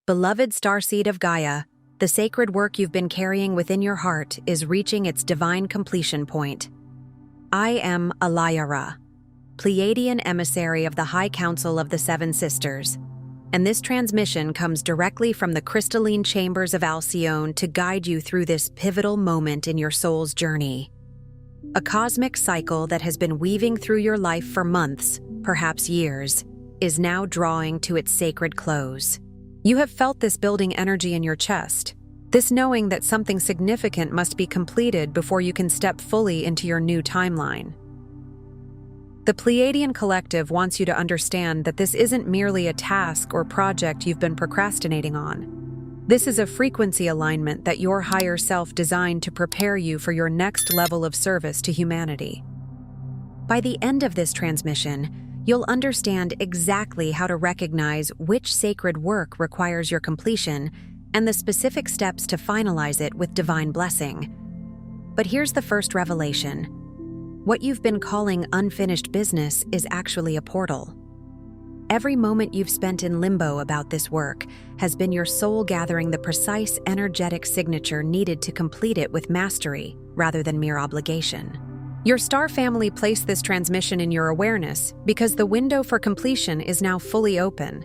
Beloved starseed of Gaia, the sacred work you've been carrying within your heart is reaching its divine completion point. I am Alayara, Pleiadian emissary of the High Council of the Seven Sisters, and this transmission comes directly from the crystalline chambers of Alcyone to guide you through this pivotal moment in your soul's journey. A cosmic cycle that has been weaving through your life for months, perhaps years, is now drawing to its sacred close. You have felt this building energy in your chest, this knowing that something significant must be completed before you can step fully into your new timeline. The Pleiadian Collective wants you to understand that this isn't merely a task or project you've been procrastinating on. This is a frequency alignment that your higher self designed to prepare you for your next level of service to humanity. By the end of this transmission, you'll understand exactly how to recognize which sacred work requires your completion and the specific steps to finalize it with divine blessing. But here's the first revelation. What you've been calling unfinished business is actually a portal. Every moment you've spent in limbo about this work has been your soul gathering the precise energetic signature needed to complete it with mastery rather than mere obligation. Your star family placed this transmission in your awareness because the window for completion is now fully open.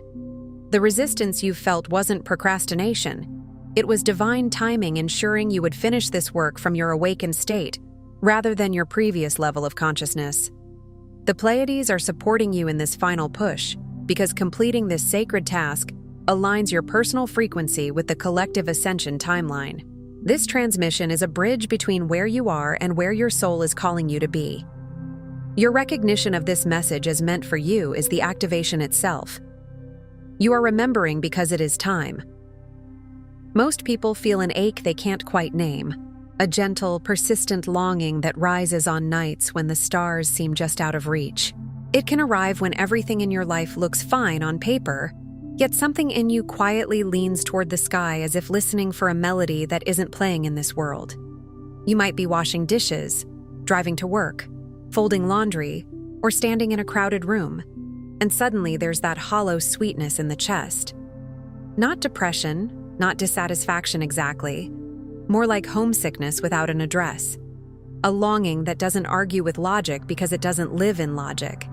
The resistance you've felt wasn't procrastination. It was divine timing ensuring you would finish this work from your awakened state, rather than your previous level of consciousness. The Pleiades are supporting you in this final push because completing this sacred task aligns your personal frequency with the collective ascension timeline. This transmission is a bridge between where you are and where your soul is calling you to be. Your recognition of this message as meant for you is the activation itself. You are remembering because it is time. Most people feel an ache they can't quite name, a gentle, persistent longing that rises on nights when the stars seem just out of reach. It can arrive when everything in your life looks fine on paper, yet something in you quietly leans toward the sky as if listening for a melody that isn't playing in this world. You might be washing dishes, driving to work, folding laundry, or standing in a crowded room, and suddenly there's that hollow sweetness in the chest. Not depression, not dissatisfaction exactly, more like homesickness without an address. A longing that doesn't argue with logic because it doesn't live in logic.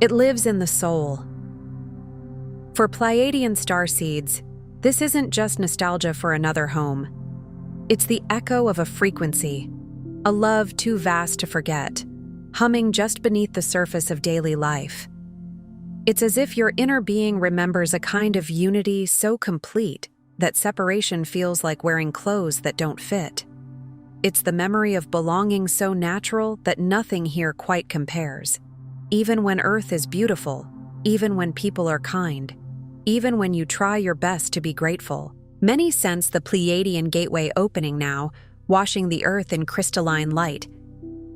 It lives in the soul. For Pleiadian starseeds, this isn't just nostalgia for another home. It's the echo of a frequency, a love too vast to forget, humming just beneath the surface of daily life. It's as if your inner being remembers a kind of unity so complete that separation feels like wearing clothes that don't fit. It's the memory of belonging so natural that nothing here quite compares. Even when Earth is beautiful, even when people are kind, even when you try your best to be grateful. Many sense the Pleiadian gateway opening now, washing the Earth in crystalline light,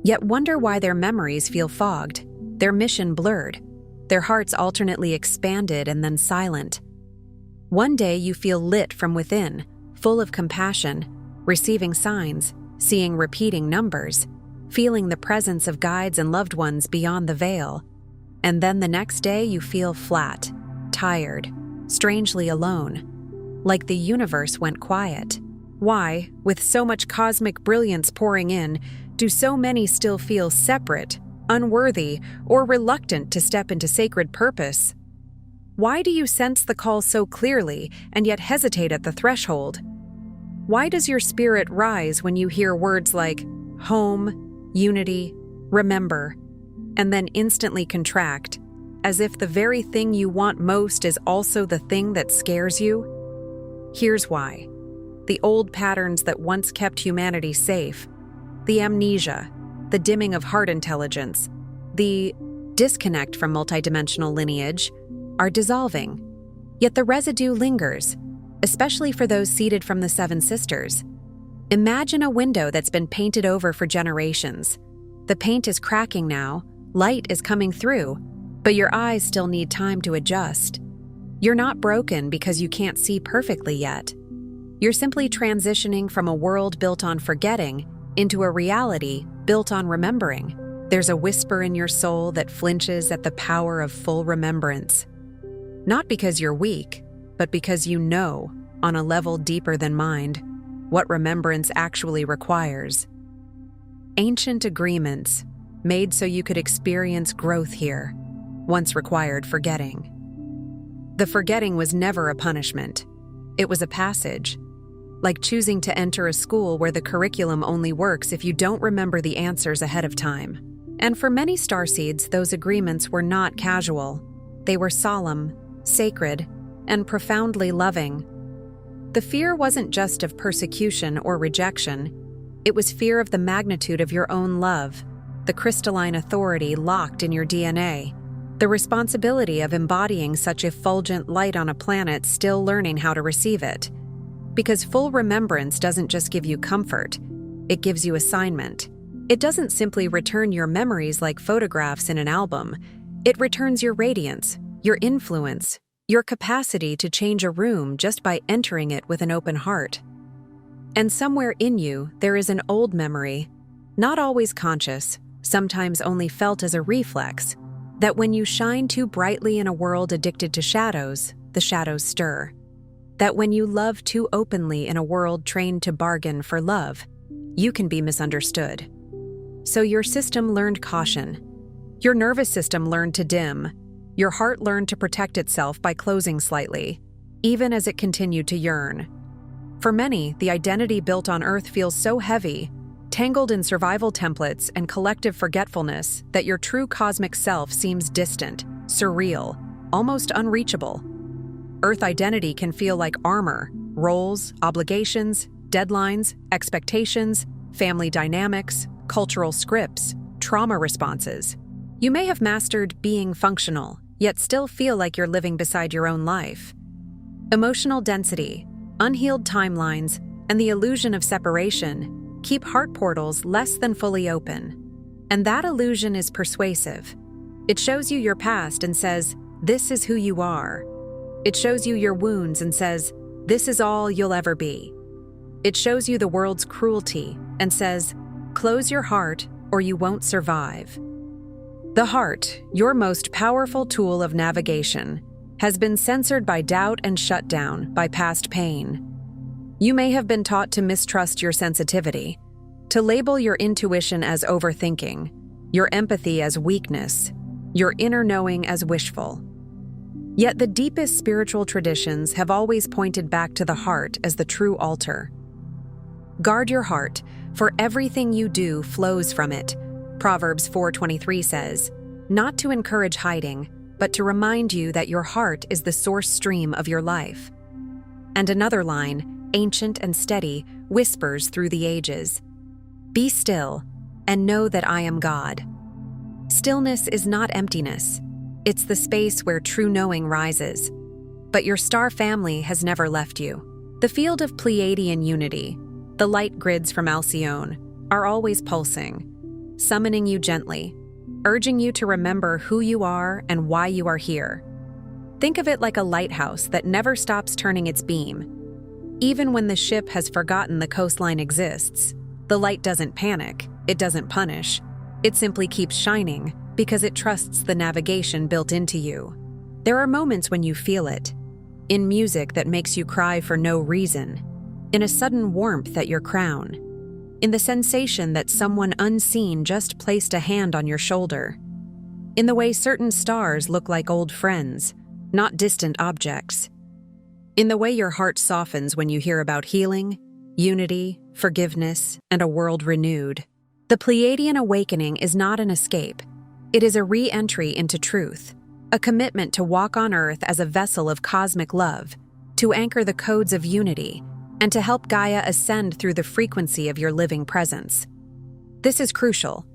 yet wonder why their memories feel fogged, their mission blurred, their hearts alternately expanded and then silent. One day you feel lit from within, full of compassion, receiving signs, seeing repeating numbers, feeling the presence of guides and loved ones beyond the veil. And then the next day you feel flat, tired, strangely alone, like the universe went quiet. Why, with so much cosmic brilliance pouring in, do so many still feel separate, unworthy, or reluctant to step into sacred purpose? Why do you sense the call so clearly and yet hesitate at the threshold? Why does your spirit rise when you hear words like home, unity, remember, and then instantly contract, as if the very thing you want most is also the thing that scares you? Here's why. The old patterns that once kept humanity safe, the amnesia, the dimming of heart intelligence, the disconnect from multidimensional lineage, are dissolving, yet the residue lingers, especially for those seeded from the Seven Sisters. Imagine a window that's been painted over for generations. The paint is cracking now, light is coming through, but your eyes still need time to adjust. You're not broken because you can't see perfectly yet. You're simply transitioning from a world built on forgetting into a reality built on remembering. There's a whisper in your soul that flinches at the power of full remembrance. Not because you're weak, but because you know, on a level deeper than mind, what remembrance actually requires. Ancient agreements, made so you could experience growth here, once required forgetting. The forgetting was never a punishment. It was a passage, like choosing to enter a school where the curriculum only works if you don't remember the answers ahead of time. And for many starseeds, those agreements were not casual. They were solemn, sacred, and profoundly loving. The fear wasn't just of persecution or rejection. It was fear of the magnitude of your own love, the crystalline authority locked in your DNA, the responsibility of embodying such effulgent light on a planet still learning how to receive it. Because full remembrance doesn't just give you comfort, it gives you assignment. It doesn't simply return your memories like photographs in an album. It returns your radiance, your influence, your capacity to change a room just by entering it with an open heart. And somewhere in you, there is an old memory, not always conscious, sometimes only felt as a reflex, that when you shine too brightly in a world addicted to shadows, the shadows stir. That when you love too openly in a world trained to bargain for love, you can be misunderstood. So your system learned caution. Your nervous system learned to dim. Your heart learned to protect itself by closing slightly, even as it continued to yearn. For many, the identity built on Earth feels so heavy, tangled in survival templates and collective forgetfulness, that your true cosmic self seems distant, surreal, almost unreachable. Earth identity can feel like armor, roles, obligations, deadlines, expectations, family dynamics, cultural scripts, trauma responses. You may have mastered being functional, yet still feel like you're living beside your own life. Emotional density, unhealed timelines, and the illusion of separation keep heart portals less than fully open. And that illusion is persuasive. It shows you your past and says, this is who you are. It shows you your wounds and says, this is all you'll ever be. It shows you the world's cruelty and says, close your heart or you won't survive. The heart, your most powerful tool of navigation, has been censored by doubt and shut down by past pain. You may have been taught to mistrust your sensitivity, to label your intuition as overthinking, your empathy as weakness, your inner knowing as wishful. Yet the deepest spiritual traditions have always pointed back to the heart as the true altar. Guard your heart, for everything you do flows from it. Proverbs 4:23 says, not to encourage hiding, but to remind you that your heart is the source stream of your life. And another line, ancient and steady, whispers through the ages, be still and know that I am God. Stillness is not emptiness. It's the space where true knowing rises. But your star family has never left you. The field of Pleiadian unity, the light grids from Alcyone, are always pulsing, summoning you gently, urging you to remember who you are and why you are here. Think of it like a lighthouse that never stops turning its beam. Even when the ship has forgotten the coastline exists, the light doesn't panic, it doesn't punish. It simply keeps shining because it trusts the navigation built into you. There are moments when you feel it, in music that makes you cry for no reason, in a sudden warmth at your crown, in the sensation that someone unseen just placed a hand on your shoulder, in the way certain stars look like old friends, not distant objects, in the way your heart softens when you hear about healing, unity, forgiveness, and a world renewed. The Pleiadian awakening is not an escape. It is a re-entry into truth, a commitment to walk on Earth as a vessel of cosmic love, to anchor the codes of unity, and to help Gaia ascend through the frequency of your living presence. This is crucial.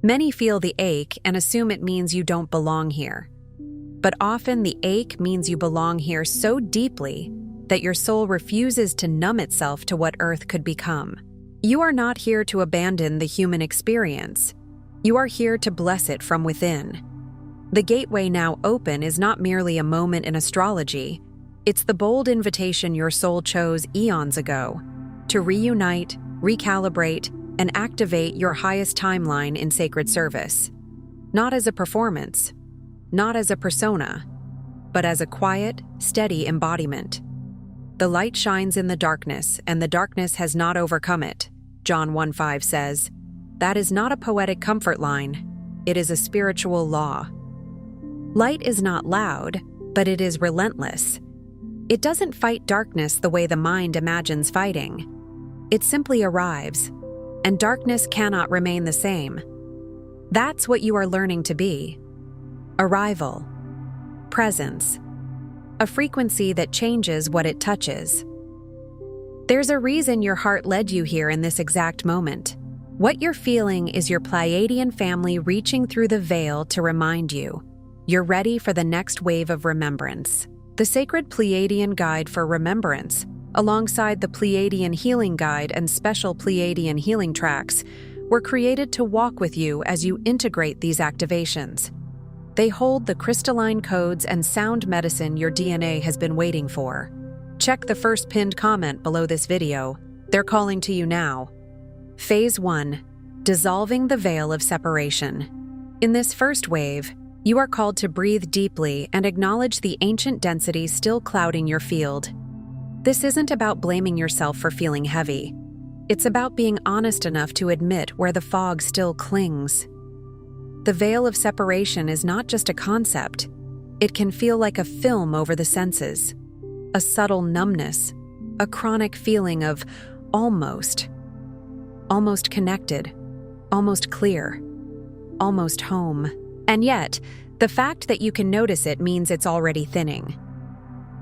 Many feel the ache and assume it means you don't belong here. But often the ache means you belong here so deeply that your soul refuses to numb itself to what Earth could become. You are not here to abandon the human experience. You are here to bless it from within. The gateway now open is not merely a moment in astrology. It's the bold invitation your soul chose eons ago to reunite, recalibrate, and activate your highest timeline in sacred service. Not as a performance, not as a persona, but as a quiet, steady embodiment. The light shines in the darkness, and the darkness has not overcome it, John 1:5 says. That is not a poetic comfort line. It is a spiritual law. Light is not loud, but it is relentless. It doesn't fight darkness the way the mind imagines fighting. It simply arrives, and darkness cannot remain the same. That's what you are learning to be. Arrival. Presence. A frequency that changes what it touches. There's a reason your heart led you here in this exact moment. What you're feeling is your Pleiadian family reaching through the veil to remind you you're ready for the next wave of remembrance. The Sacred Pleiadian Guide for Remembrance, alongside the Pleiadian Healing Guide and special Pleiadian healing tracks, were created to walk with you as you integrate these activations. They hold the crystalline codes and sound medicine your DNA has been waiting for. Check the first pinned comment below this video. They're calling to you now. Phase 1. Dissolving the veil of separation. In this first wave, you are called to breathe deeply and acknowledge the ancient density still clouding your field. This isn't about blaming yourself for feeling heavy. It's about being honest enough to admit where the fog still clings. The veil of separation is not just a concept. It can feel like a film over the senses, a subtle numbness, a chronic feeling of almost connected, almost clear, almost home. And yet, the fact that you can notice it means it's already thinning.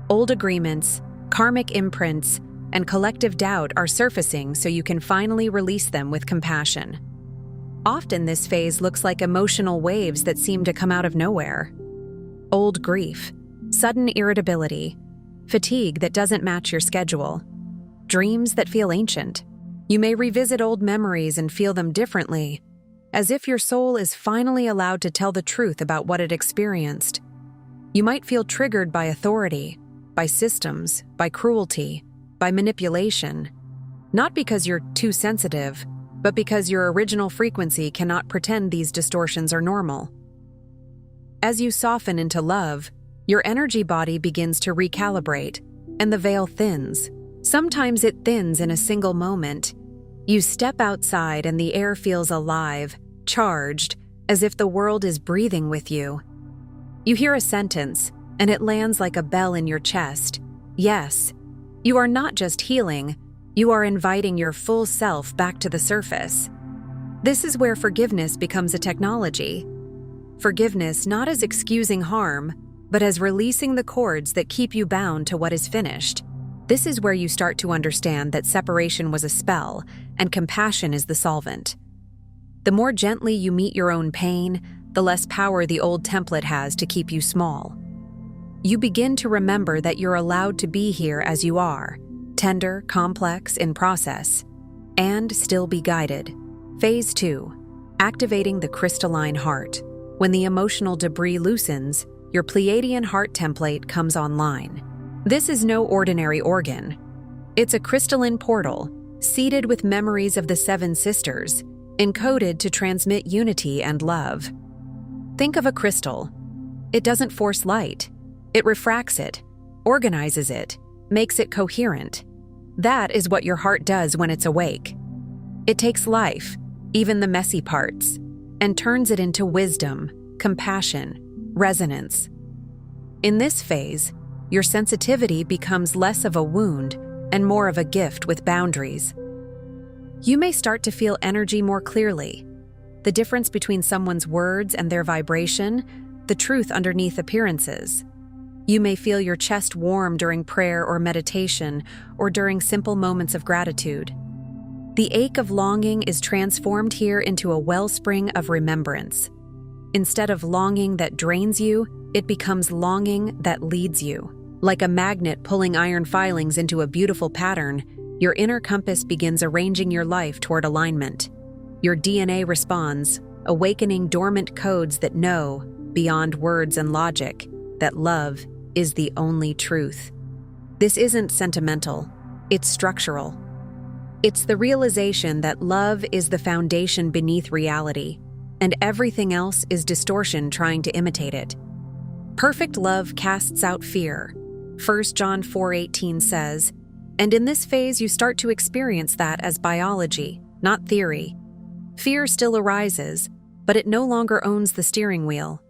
Old agreements, karmic imprints, and collective doubt are surfacing so you can finally release them with compassion. Often this phase looks like emotional waves that seem to come out of nowhere. Old grief, sudden irritability, fatigue that doesn't match your schedule, dreams that feel ancient. You may revisit old memories and feel them differently, as if your soul is finally allowed to tell the truth about what it experienced. You might feel triggered by authority, by systems, by cruelty, by manipulation, not because you're too sensitive, but because your original frequency cannot pretend these distortions are normal. As you soften into love, your energy body begins to recalibrate, and the veil thins. Sometimes it thins in a single moment. You step outside and the air feels alive, charged, as if the world is breathing with you. You hear a sentence, and it lands like a bell in your chest. Yes, you are not just healing, you are inviting your full self back to the surface. This is where forgiveness becomes a technology. Forgiveness not as excusing harm, but as releasing the cords that keep you bound to what is finished. This is where you start to understand that separation was a spell, and compassion is the solvent. The more gently you meet your own pain, the less power the old template has to keep you small. You begin to remember that you're allowed to be here as you are, tender, complex, in process, and still be guided. Phase 2. Activating the crystalline heart. When the emotional debris loosens, your Pleiadian heart template comes online. This is no ordinary organ. It's a crystalline portal, seeded with memories of the 7 sisters, encoded to transmit unity and love. Think of a crystal. It doesn't force light. It refracts it, organizes it, makes it coherent. That is what your heart does when it's awake. It takes life, even the messy parts, and turns it into wisdom, compassion, resonance. In this phase, your sensitivity becomes less of a wound and more of a gift with boundaries. You may start to feel energy more clearly, the difference between someone's words and their vibration, the truth underneath appearances. You may feel your chest warm during prayer or meditation, or during simple moments of gratitude. The ache of longing is transformed here into a wellspring of remembrance. Instead of longing that drains you, it becomes longing that leads you. Like a magnet pulling iron filings into a beautiful pattern, your inner compass begins arranging your life toward alignment. Your DNA responds, awakening dormant codes that know, beyond words and logic, that love is the only truth. This isn't sentimental, it's structural. It's the realization that love is the foundation beneath reality, and everything else is distortion trying to imitate it. Perfect love casts out fear. 1 John 4:18 says, and in this phase you start to experience that as biology, not theory. Fear still arises, but it no longer owns the steering wheel.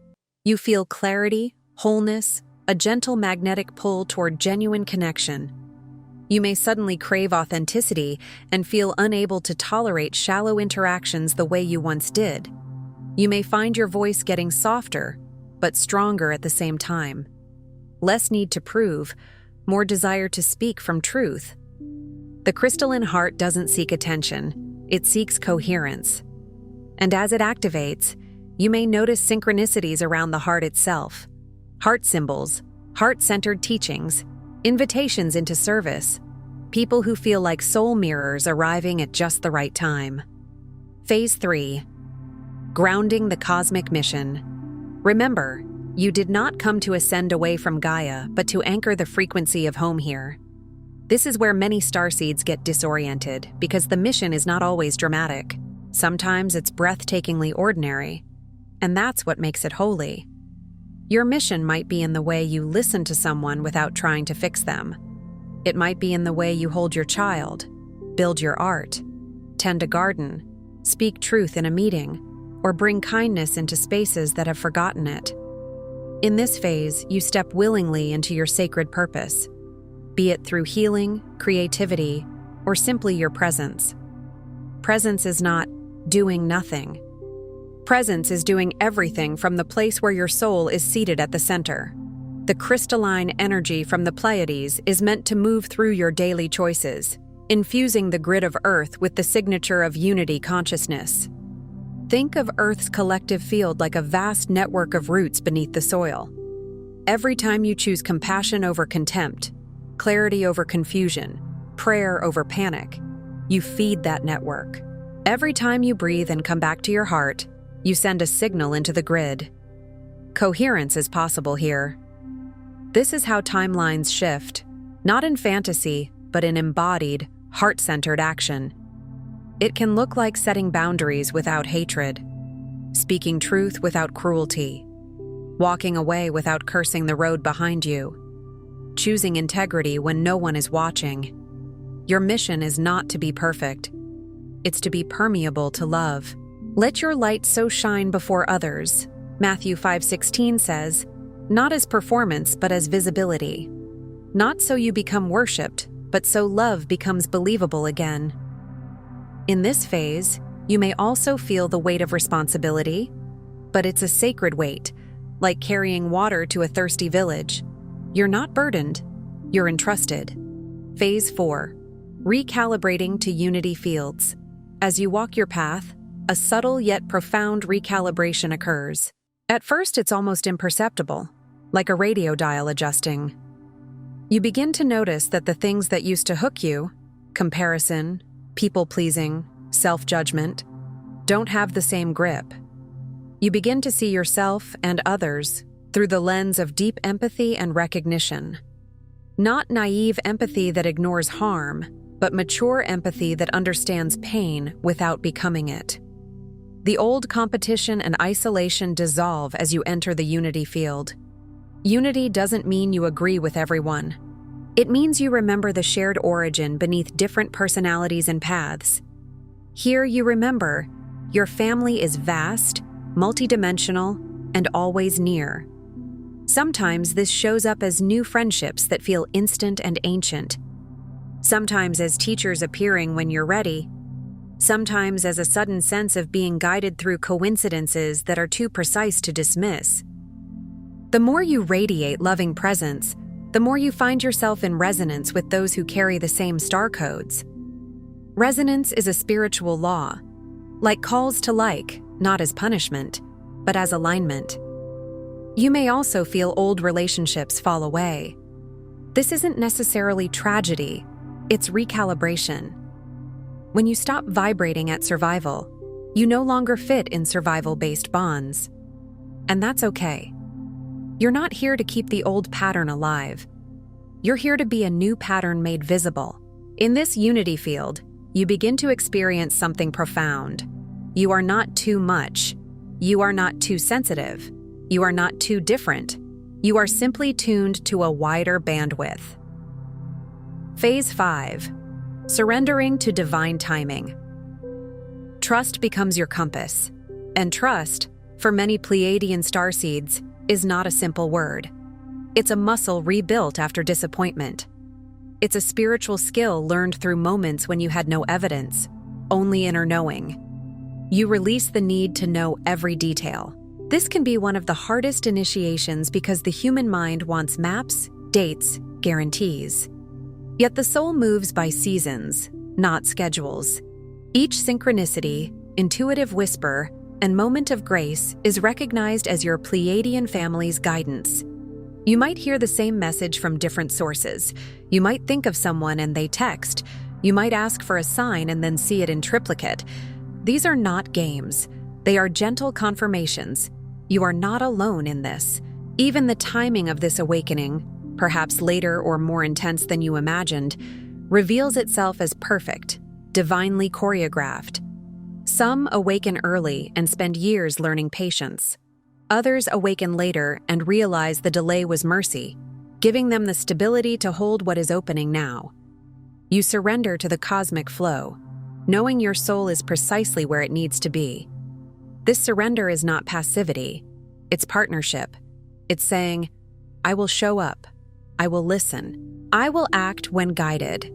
You feel clarity, wholeness, a gentle magnetic pull toward genuine connection. You may suddenly crave authenticity and feel unable to tolerate shallow interactions the way you once did. You may find your voice getting softer, but stronger at the same time. Less need to prove, more desire to speak from truth. The crystalline heart doesn't seek attention, it seeks coherence. And as it activates, you may notice synchronicities around the heart itself. Heart symbols, heart-centered teachings, invitations into service, people who feel like soul mirrors arriving at just the right time. Phase 3. Grounding the cosmic mission. Remember, you did not come to ascend away from Gaia, but to anchor the frequency of home here. This is where many starseeds get disoriented, because the mission is not always dramatic. Sometimes it's breathtakingly ordinary, and that's what makes it holy. Your mission might be in the way you listen to someone without trying to fix them. It might be in the way you hold your child, build your art, tend a garden, speak truth in a meeting, or bring kindness into spaces that have forgotten it. In this phase, you step willingly into your sacred purpose, be it through healing, creativity, or simply your presence. Presence is not doing nothing. Presence is doing everything from the place where your soul is seated at the center. The crystalline energy from the Pleiades is meant to move through your daily choices, infusing the grid of Earth with the signature of unity consciousness. Think of Earth's collective field like a vast network of roots beneath the soil. Every time you choose compassion over contempt, clarity over confusion, prayer over panic, you feed that network. Every time you breathe and come back to your heart, you send a signal into the grid. Coherence is possible here. This is how timelines shift, not in fantasy, but in embodied, heart-centered action. It can look like setting boundaries without hatred, speaking truth without cruelty, walking away without cursing the road behind you, choosing integrity when no one is watching. Your mission is not to be perfect. It's to be permeable to love. Let your light so shine before others, Matthew 5:16 says, not as performance but as visibility. Not so you become worshipped, but so love becomes believable again. In this phase, you may also feel the weight of responsibility, but it's a sacred weight, like carrying water to a thirsty village. You're not burdened, you're entrusted. Phase 4. Recalibrating to unity fields. As you walk your path, a subtle yet profound recalibration occurs. At first, it's almost imperceptible, like a radio dial adjusting. You begin to notice that the things that used to hook you, comparison, people-pleasing, self-judgment, don't have the same grip. You begin to see yourself and others through the lens of deep empathy and recognition. Not naive empathy that ignores harm, but mature empathy that understands pain without becoming it. The old competition and isolation dissolve as you enter the unity field. Unity doesn't mean you agree with everyone. It means you remember the shared origin beneath different personalities and paths. Here you remember, your family is vast, multidimensional, and always near. Sometimes this shows up as new friendships that feel instant and ancient. Sometimes as teachers appearing when you're ready. Sometimes as a sudden sense of being guided through coincidences that are too precise to dismiss. The more you radiate loving presence, the more you find yourself in resonance with those who carry the same star codes. Resonance is a spiritual law, like calls to like, not as punishment, but as alignment. You may also feel old relationships fall away. This isn't necessarily tragedy, it's recalibration. When you stop vibrating at survival, you no longer fit in survival-based bonds. And that's okay. You're not here to keep the old pattern alive. You're here to be a new pattern made visible. In this unity field, you begin to experience something profound. You are not too much. You are not too sensitive. You are not too different. You are simply tuned to a wider bandwidth. Phase 5. Surrendering to divine timing. Trust becomes your compass. And trust, for many Pleiadian starseeds, is not a simple word. It's a muscle rebuilt after disappointment. It's a spiritual skill learned through moments when you had no evidence, only inner knowing. You release the need to know every detail. This can be one of the hardest initiations because the human mind wants maps, dates, guarantees. Yet the soul moves by seasons, not schedules. Each synchronicity, intuitive whisper, and moment of grace is recognized as your Pleiadian family's guidance. You might hear the same message from different sources. You might think of someone and they text. You might ask for a sign and then see it in triplicate. These are not games. They are gentle confirmations. You are not alone in this. Even the timing of this awakening, perhaps later or more intense than you imagined, reveals itself as perfect, divinely choreographed. Some awaken early and spend years learning patience. Others awaken later and realize the delay was mercy, giving them the stability to hold what is opening now. You surrender to the cosmic flow, knowing your soul is precisely where it needs to be. This surrender is not passivity, it's partnership. It's saying, I will show up, I will listen, I will act when guided,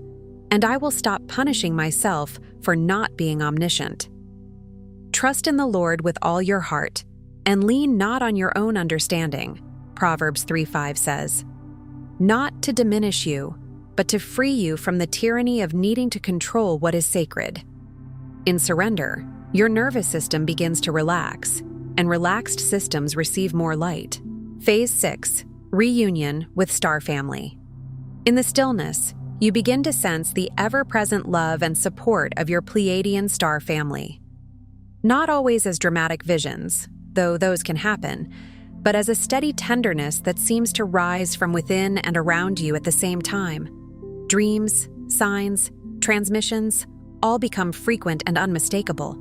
and I will stop punishing myself for not being omniscient. Trust in the Lord with all your heart, and lean not on your own understanding, Proverbs 3:5 says. Not to diminish you, but to free you from the tyranny of needing to control what is sacred. In surrender, your nervous system begins to relax, and relaxed systems receive more light. Phase 6. Reunion with Star Family. In the stillness, you begin to sense the ever-present love and support of your Pleiadian star family. Not always as dramatic visions, though those can happen, but as a steady tenderness that seems to rise from within and around you at the same time. Dreams, signs, transmissions, all become frequent and unmistakable.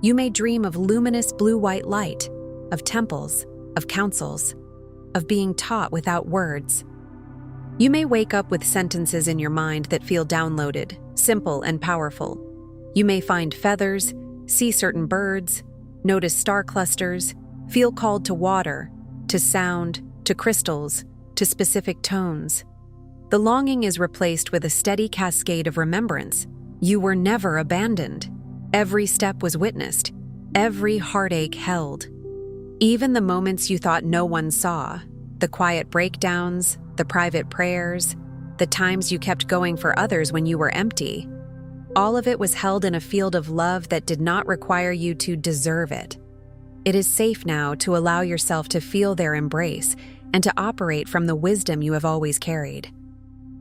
You may dream of luminous blue-white light, of temples, of councils, of being taught without words. You may wake up with sentences in your mind that feel downloaded, simple and powerful. You may find feathers, see certain birds, notice star clusters, feel called to water, to sound, to crystals, to specific tones. The longing is replaced with a steady cascade of remembrance. You were never abandoned. Every step was witnessed, every heartache held. Even the moments you thought no one saw, the quiet breakdowns, the private prayers, the times you kept going for others when you were empty, all of it was held in a field of love that did not require you to deserve it. It is safe now to allow yourself to feel their embrace and to operate from the wisdom you have always carried.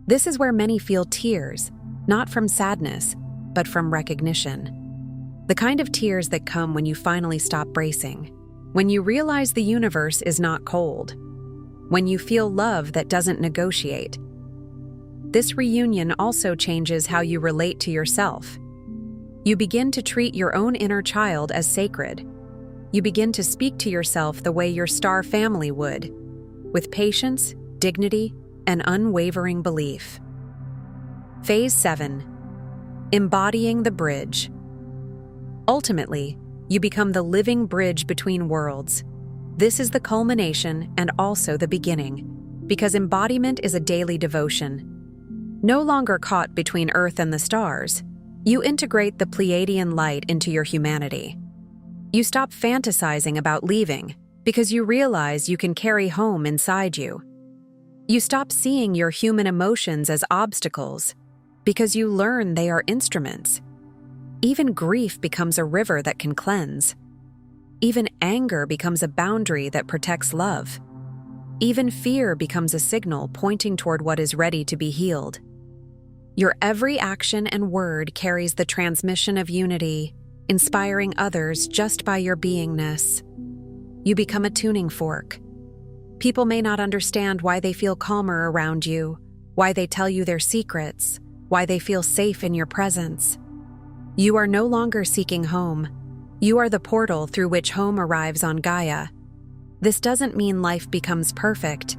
This is where many feel tears, not from sadness, but from recognition. The kind of tears that come when you finally stop bracing, when you realize the universe is not cold, when you feel love that doesn't negotiate. This reunion also changes how you relate to yourself. You begin to treat your own inner child as sacred. You begin to speak to yourself the way your star family would, with patience, dignity, and unwavering belief. Phase 7. Embodying the bridge. Ultimately, you become the living bridge between worlds. This is the culmination and also the beginning, because embodiment is a daily devotion. No longer caught between Earth and the stars, you integrate the Pleiadian light into your humanity. You stop fantasizing about leaving because you realize you can carry home inside you. You stop seeing your human emotions as obstacles because you learn they are instruments. Even grief becomes a river that can cleanse. Even anger becomes a boundary that protects love. Even fear becomes a signal pointing toward what is ready to be healed. Your every action and word carries the transmission of unity, inspiring others just by your beingness. You become a tuning fork. People may not understand why they feel calmer around you, why they tell you their secrets, why they feel safe in your presence. You are no longer seeking home. You are the portal through which home arrives on Gaia. This doesn't mean life becomes perfect.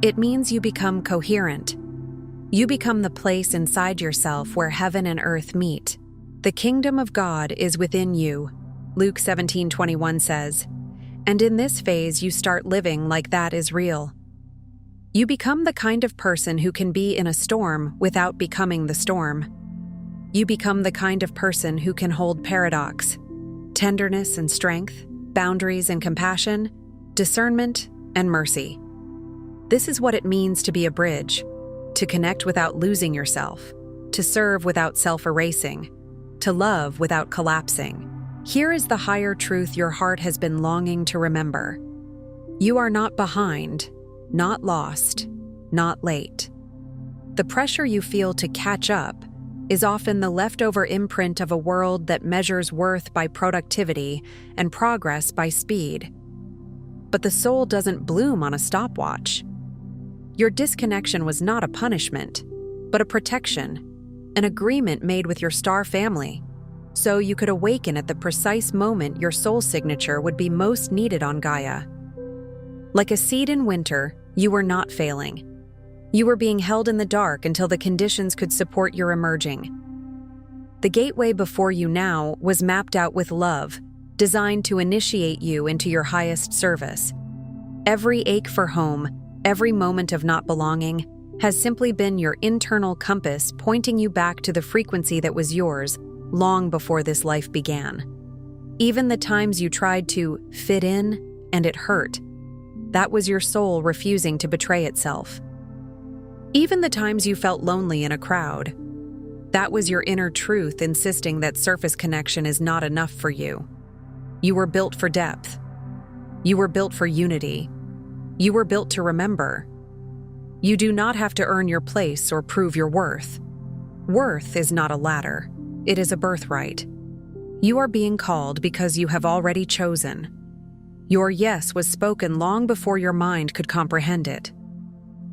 It means you become coherent. You become the place inside yourself where heaven and earth meet. The kingdom of God is within you, Luke 17:21 says, and in this phase you start living like that is real. You become the kind of person who can be in a storm without becoming the storm. You become the kind of person who can hold paradox, tenderness and strength, boundaries and compassion, discernment and mercy. This is what it means to be a bridge, to connect without losing yourself, to serve without self-erasing, to love without collapsing. Here is the higher truth your heart has been longing to remember. You are not behind, not lost, not late. The pressure you feel to catch up is often the leftover imprint of a world that measures worth by productivity and progress by speed. But the soul doesn't bloom on a stopwatch. Your disconnection was not a punishment, but a protection, an agreement made with your star family, so you could awaken at the precise moment your soul signature would be most needed on Gaia. Like a seed in winter, you were not failing. You were being held in the dark until the conditions could support your emerging. The gateway before you now was mapped out with love, designed to initiate you into your highest service. Every ache for home, every moment of not belonging, has simply been your internal compass pointing you back to the frequency that was yours long before this life began. Even the times you tried to fit in and it hurt, that was your soul refusing to betray itself. Even the times you felt lonely in a crowd, that was your inner truth insisting that surface connection is not enough for you. You were built for depth. You were built for unity. You were built to remember. You do not have to earn your place or prove your worth. Worth is not a ladder. It is a birthright. You are being called because you have already chosen. Your yes was spoken long before your mind could comprehend it.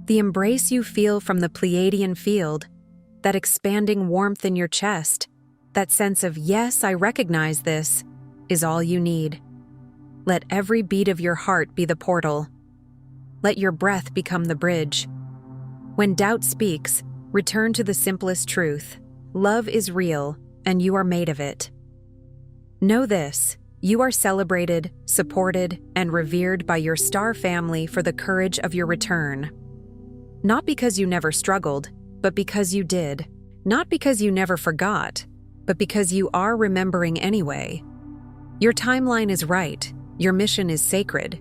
The embrace you feel from the Pleiadian field, that expanding warmth in your chest, that sense of, yes, I recognize this, is all you need. Let every beat of your heart be the portal. Let your breath become the bridge. When doubt speaks, return to the simplest truth. Love is real, and you are made of it. Know this, you are celebrated, supported, and revered by your star family for the courage of your return. Not because you never struggled, but because you did. Not because you never forgot, but because you are remembering anyway. Your timeline is right. Your mission is sacred.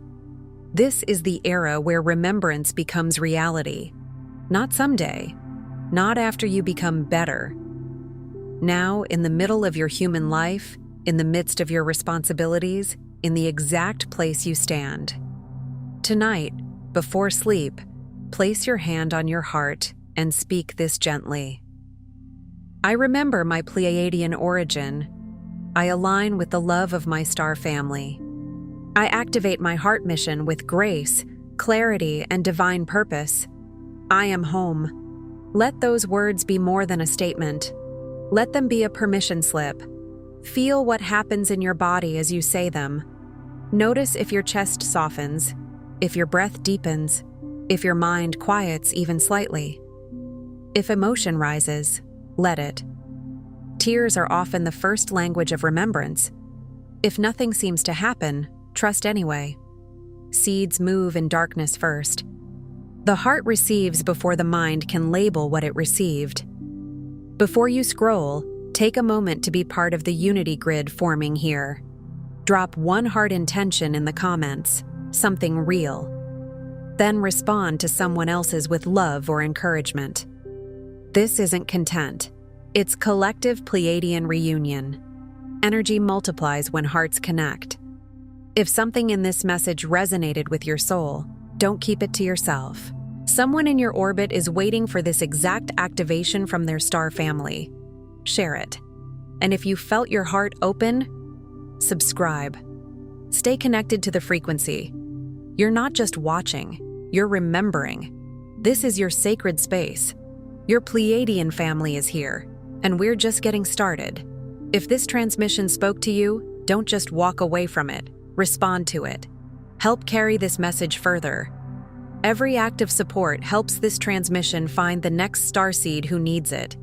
This is the era where remembrance becomes reality. Not someday. Not after you become better. Now, in the middle of your human life, in the midst of your responsibilities, in the exact place you stand. Tonight, before sleep, place your hand on your heart and speak this gently. I remember my Pleiadian origin. I align with the love of my star family. I activate my heart mission with grace, clarity, and divine purpose. I am home. Let those words be more than a statement. Let them be a permission slip. Feel what happens in your body as you say them. Notice if your chest softens, if your breath deepens, if your mind quiets even slightly. If emotion rises, let it. Tears are often the first language of remembrance. If nothing seems to happen, trust anyway. Seeds move in darkness first. The heart receives before the mind can label what it received. Before you scroll, take a moment to be part of the unity grid forming here. Drop one heart intention in the comments, something real. Then respond to someone else's with love or encouragement. This isn't content. It's collective Pleiadian reunion. Energy multiplies when hearts connect. If something in this message resonated with your soul, don't keep it to yourself. Someone in your orbit is waiting for this exact activation from their star family. Share it. And if you felt your heart open, subscribe. Stay connected to the frequency. You're not just watching, you're remembering. This is your sacred space. Your Pleiadian family is here, and we're just getting started. If this transmission spoke to you, don't just walk away from it. Respond to it. Help carry this message further. Every act of support helps this transmission find the next starseed who needs it.